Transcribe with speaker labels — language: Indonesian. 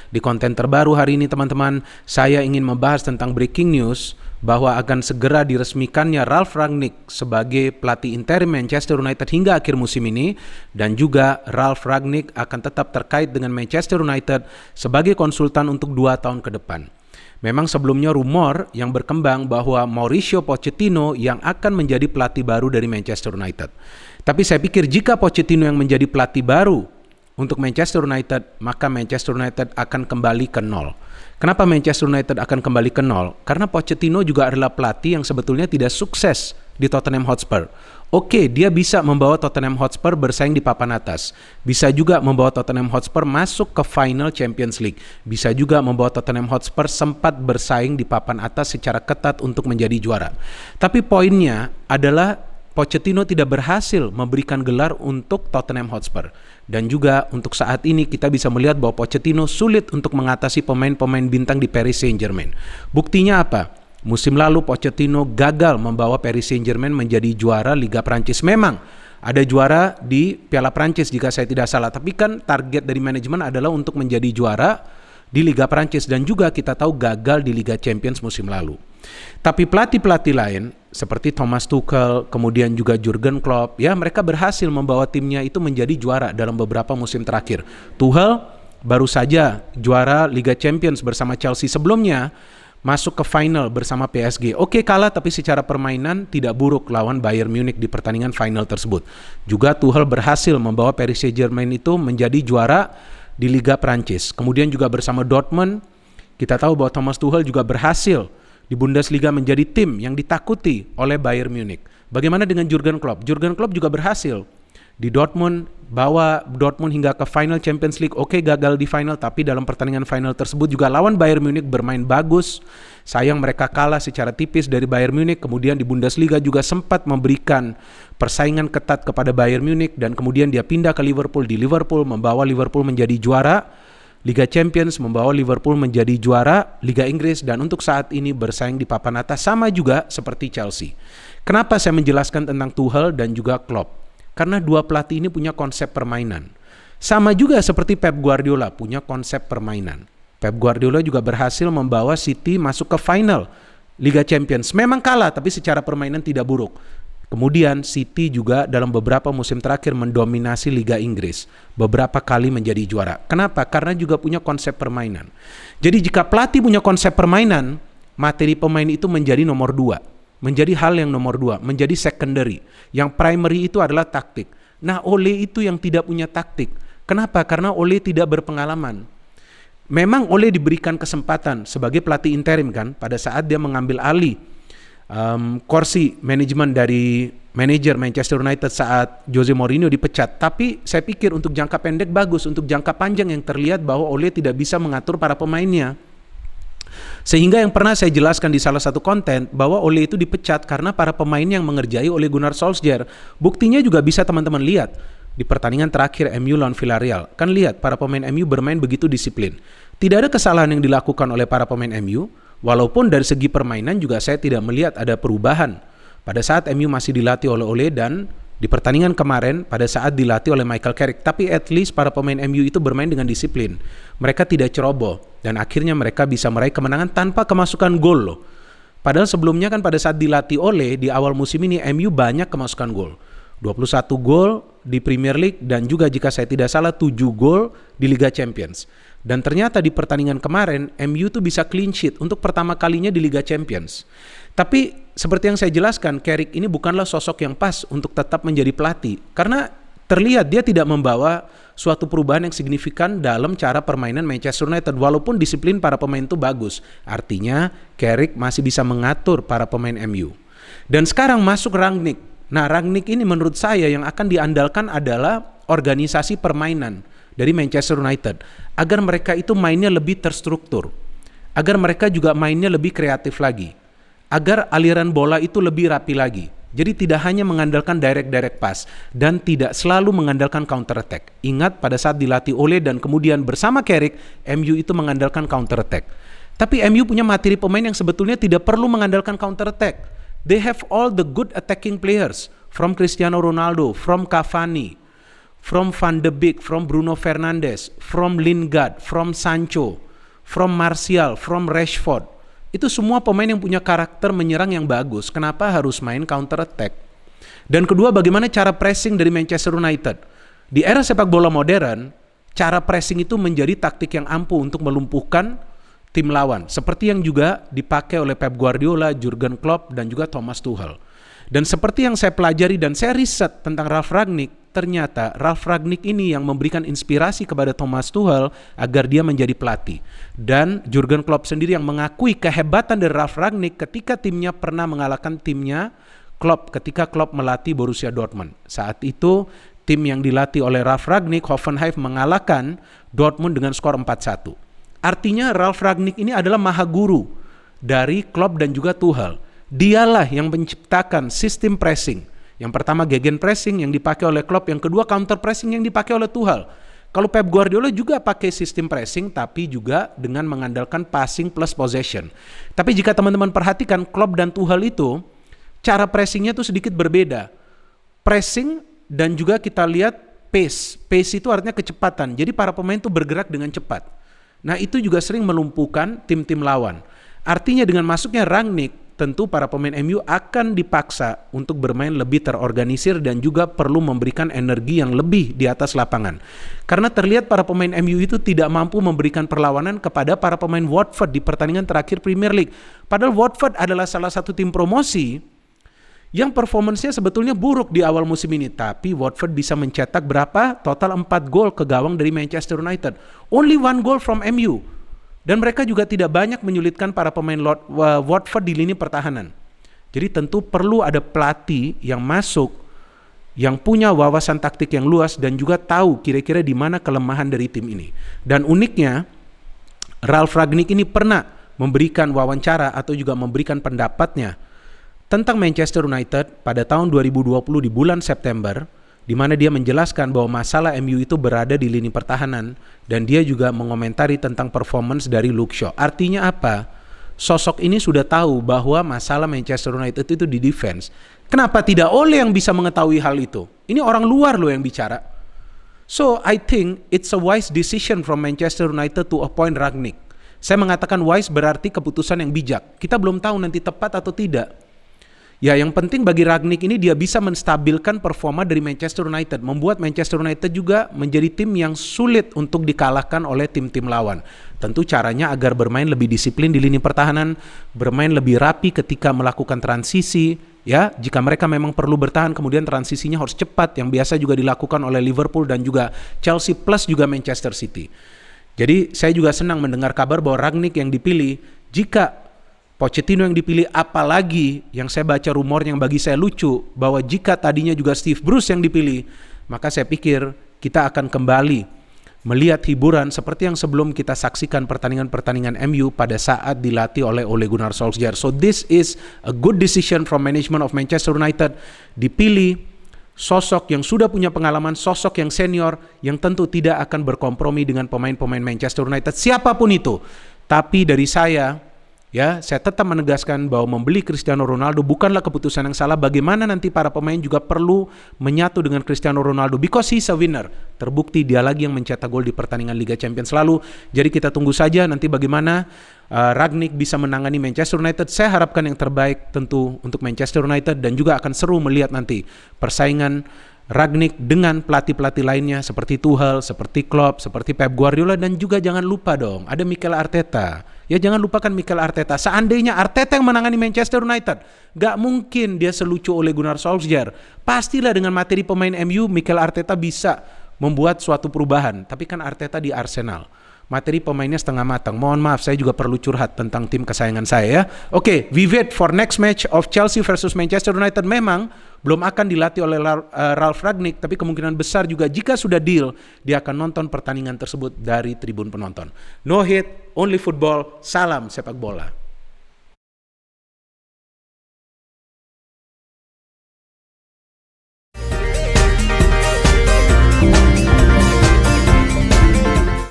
Speaker 1: Di konten terbaru hari ini teman-teman, saya ingin membahas tentang breaking news bahwa akan segera diresmikannya Ralf Rangnick sebagai pelatih interim Manchester United hingga akhir musim ini, dan juga Ralf Rangnick akan tetap terkait dengan Manchester United sebagai konsultan untuk 2 tahun ke depan. Memang sebelumnya rumor yang berkembang bahwa Mauricio Pochettino yang akan menjadi pelatih baru dari Manchester United. Tapi saya pikir jika Pochettino yang menjadi pelatih baru untuk Manchester United, maka Manchester United akan kembali ke nol. Kenapa Manchester United akan kembali ke nol? Karena Pochettino juga adalah pelatih yang sebetulnya tidak sukses di Tottenham Hotspur. Oke, dia bisa membawa Tottenham Hotspur bersaing di papan atas. Bisa juga membawa Tottenham Hotspur masuk ke final Champions League. Bisa juga membawa Tottenham Hotspur sempat bersaing di papan atas secara ketat untuk menjadi juara. Tapi poinnya adalah Pochettino tidak berhasil memberikan gelar untuk Tottenham Hotspur. Dan juga untuk saat ini kita bisa melihat bahwa Pochettino sulit untuk mengatasi pemain-pemain bintang di Paris Saint-Germain. Buktinya apa? Musim lalu Pochettino gagal membawa Paris Saint-Germain menjadi juara Liga Prancis. Memang ada juara di Piala Prancis jika saya tidak salah, tapi kan target dari manajemen adalah untuk menjadi juara di Liga Prancis, dan juga kita tahu gagal di Liga Champions musim lalu. Tapi pelatih-pelatih lain seperti Thomas Tuchel, kemudian juga Jurgen Klopp, ya mereka berhasil membawa timnya itu menjadi juara dalam beberapa musim terakhir. Tuchel baru saja juara Liga Champions bersama Chelsea, sebelumnya masuk ke final bersama PSG. Oke, kalah tapi secara permainan tidak buruk lawan Bayern Munich di pertandingan final tersebut. Juga Tuchel berhasil membawa Paris Saint-Germain itu menjadi juara di Liga Prancis. Kemudian juga bersama Dortmund, kita tahu bahwa Thomas Tuchel juga berhasil di Bundesliga menjadi tim yang ditakuti oleh Bayern Munich. Bagaimana dengan Jurgen Klopp? Jurgen Klopp juga berhasil di Dortmund, bawa Dortmund hingga ke final Champions League. Oke, gagal di final, tapi dalam pertandingan final tersebut juga lawan Bayern Munich bermain bagus. Sayang mereka kalah secara tipis dari Bayern Munich. Kemudian di Bundesliga juga sempat memberikan persaingan ketat kepada Bayern Munich, dan kemudian dia pindah ke Liverpool. Di Liverpool membawa Liverpool menjadi juara Liga Champions, membawa Liverpool menjadi juara Liga Inggris, dan untuk saat ini bersaing di papan atas sama juga seperti Chelsea. Kenapa saya menjelaskan tentang Tuchel dan juga Klopp? Karena dua pelatih ini punya konsep permainan. Sama juga seperti Pep Guardiola punya konsep permainan. Pep Guardiola juga berhasil membawa City masuk ke final Liga Champions. Memang kalah, tapi secara permainan tidak buruk. Kemudian City juga dalam beberapa musim terakhir mendominasi Liga Inggris. Beberapa kali menjadi juara. Kenapa? Karena juga punya konsep permainan. Jadi jika pelatih punya konsep permainan, materi pemain itu menjadi nomor 2. Menjadi hal yang nomor 2, menjadi secondary. Yang primary itu adalah taktik. Nah, Ole itu yang tidak punya taktik. Kenapa? Karena Ole tidak berpengalaman. Memang Ole diberikan kesempatan sebagai pelatih interim kan, pada saat dia mengambil alih kursi manajemen dari manajer Manchester United saat Jose Mourinho dipecat. Tapi saya pikir untuk jangka pendek bagus, untuk jangka panjang yang terlihat bahwa Ole tidak bisa mengatur para pemainnya. Sehingga yang pernah saya jelaskan di salah satu konten bahwa Ole itu dipecat karena para pemain yang mengerjai Ole Gunnar Solskjaer. Buktinya juga bisa teman-teman lihat di pertandingan terakhir MU lawan Villarreal. Kan lihat para pemain MU bermain begitu disiplin. Tidak ada kesalahan yang dilakukan oleh para pemain MU, walaupun dari segi permainan juga saya tidak melihat ada perubahan pada saat MU masih dilatih oleh Ole dan di pertandingan kemarin pada saat dilatih oleh Michael Carrick. Tapi at least para pemain MU itu bermain dengan disiplin. Mereka tidak ceroboh dan akhirnya mereka bisa meraih kemenangan tanpa kemasukan gol loh. Padahal sebelumnya kan pada saat dilatih Ole di awal musim ini MU banyak kemasukan gol. 21 gol di Premier League dan juga jika saya tidak salah 7 gol di Liga Champions. Dan ternyata di pertandingan kemarin MU tuh bisa clean sheet untuk pertama kalinya di Liga Champions. Tapi seperti yang saya jelaskan, Carrick ini bukanlah sosok yang pas untuk tetap menjadi pelatih. Karena terlihat dia tidak membawa suatu perubahan yang signifikan dalam cara permainan Manchester United. Walaupun disiplin para pemain itu bagus. Artinya Carrick masih bisa mengatur para pemain MU. Dan sekarang masuk Rangnick. Nah, Rangnick ini menurut saya yang akan diandalkan adalah organisasi permainan dari Manchester United. Agar mereka itu mainnya lebih terstruktur. Agar mereka juga mainnya lebih kreatif lagi. Agar aliran bola itu lebih rapi lagi. Jadi tidak hanya mengandalkan direct pass dan tidak selalu mengandalkan counter attack. Ingat pada saat dilatih Ole dan kemudian bersama Carrick, MU itu mengandalkan counter attack. Tapi MU punya materi pemain yang sebetulnya tidak perlu mengandalkan counter attack. They have all the good attacking players, from Cristiano Ronaldo, from Cavani, from Van de Beek, from Bruno Fernandes, from Lingard, from Sancho, from Martial, from Rashford. Itu semua pemain yang punya karakter menyerang yang bagus. Kenapa harus main counter attack? Dan kedua, bagaimana cara pressing dari Manchester United? Di era sepak bola modern, cara pressing itu menjadi taktik yang ampuh untuk melumpuhkan tim lawan. Seperti yang juga dipakai oleh Pep Guardiola, Jurgen Klopp, dan juga Thomas Tuchel. Dan seperti yang saya pelajari dan saya riset tentang Ralf Rangnick, ternyata Ralf Rangnick ini yang memberikan inspirasi kepada Thomas Tuchel agar dia menjadi pelatih. Dan Jurgen Klopp sendiri yang mengakui kehebatan dari Ralf Rangnick ketika timnya pernah mengalahkan timnya Klopp ketika Klopp melatih Borussia Dortmund. Saat itu tim yang dilatih oleh Ralf Rangnick, Hoffenheim, mengalahkan Dortmund dengan skor 4-1. Artinya Ralf Rangnick ini adalah maha guru dari Klopp dan juga Tuchel. Dialah yang menciptakan sistem pressing. Yang pertama gegen pressing yang dipakai oleh Klopp, yang kedua counter pressing yang dipakai oleh Tuchel. Kalau Pep Guardiola juga pakai sistem pressing tapi juga dengan mengandalkan passing plus possession. Tapi jika teman-teman perhatikan Klopp dan Tuchel itu cara pressingnya tuh sedikit berbeda. Pressing dan juga kita lihat pace. Pace itu artinya kecepatan. Jadi para pemain tuh bergerak dengan cepat. Nah, itu juga sering melumpuhkan tim-tim lawan. Artinya dengan masuknya Rangnick, tentu para pemain MU akan dipaksa untuk bermain lebih terorganisir dan juga perlu memberikan energi yang lebih di atas lapangan. Karena terlihat para pemain MU itu tidak mampu memberikan perlawanan kepada para pemain Watford di pertandingan terakhir Premier League. Padahal Watford adalah salah satu tim promosi yang performance-nya sebetulnya buruk di awal musim ini. Tapi Watford bisa mencetak berapa? Total 4 gol ke gawang dari Manchester United. Only 1 goal from MU. Dan mereka juga tidak banyak menyulitkan para pemain Watford di lini pertahanan. Jadi tentu perlu ada pelatih yang masuk, yang punya wawasan taktik yang luas dan juga tahu kira-kira di mana kelemahan dari tim ini. Dan uniknya, Ralf Rangnick ini pernah memberikan wawancara atau juga memberikan pendapatnya tentang Manchester United pada tahun 2020 di bulan September, di mana dia menjelaskan bahwa masalah MU itu berada di lini pertahanan dan dia juga mengomentari tentang performance dari Luke Shaw. Artinya apa? Sosok ini sudah tahu bahwa masalah Manchester United itu di defense. Kenapa tidak Ole yang bisa mengetahui hal itu? Ini orang luar loh yang bicara. So I think it's a wise decision from Manchester United to appoint Rangnick. Saya mengatakan wise berarti keputusan yang bijak. Kita belum tahu nanti tepat atau tidak. Ya, yang penting bagi Rangnick ini dia bisa menstabilkan performa dari Manchester United, membuat Manchester United juga menjadi tim yang sulit untuk dikalahkan oleh tim-tim lawan. Tentu caranya agar bermain lebih disiplin di lini pertahanan, bermain lebih rapi ketika melakukan transisi, ya. Jika mereka memang perlu bertahan, kemudian transisinya harus cepat, yang biasa juga dilakukan oleh Liverpool dan juga Chelsea plus juga Manchester City. Jadi saya juga senang mendengar kabar bahwa Rangnick yang dipilih. Jika Pochettino yang dipilih, apalagi yang saya baca rumor yang bagi saya lucu, bahwa jika tadinya juga Steve Bruce yang dipilih, maka saya pikir kita akan kembali melihat hiburan seperti yang sebelum kita saksikan pertandingan-pertandingan MU pada saat dilatih oleh Ole Gunnar Solskjaer. So this is a good decision from management of Manchester United, dipilih sosok yang sudah punya pengalaman, sosok yang senior, yang tentu tidak akan berkompromi dengan pemain-pemain Manchester United, siapapun itu. Tapi dari saya tetap menegaskan bahwa membeli Cristiano Ronaldo bukanlah keputusan yang salah. Bagaimana nanti para pemain juga perlu menyatu dengan Cristiano Ronaldo because he's a winner. Terbukti dia lagi yang mencetak gol di pertandingan Liga Champions lalu. Jadi kita tunggu saja nanti bagaimana Rangnick bisa menangani Manchester United. Saya harapkan yang terbaik tentu untuk Manchester United dan juga akan seru melihat nanti persaingan Rangnick dengan pelatih-pelatih lainnya seperti Tuchel, seperti Klopp, seperti Pep Guardiola, dan juga jangan lupa dong ada Mikel Arteta. Ya, jangan lupakan Mikel Arteta. Seandainya Arteta yang menangani Manchester United, gak mungkin dia selucu Ole Gunnar Solskjaer. Pastilah dengan materi pemain MU, Mikel Arteta bisa membuat suatu perubahan. Tapi kan Arteta di Arsenal, materi pemainnya setengah matang. Mohon maaf, saya juga perlu curhat tentang tim kesayangan saya ya. Oke, we wait for next match of Chelsea versus Manchester United. Memang belum akan dilatih oleh Ralf Rangnick, tapi kemungkinan besar juga jika sudah deal, dia akan nonton pertandingan tersebut dari tribun penonton. No hate, only football, salam sepak bola.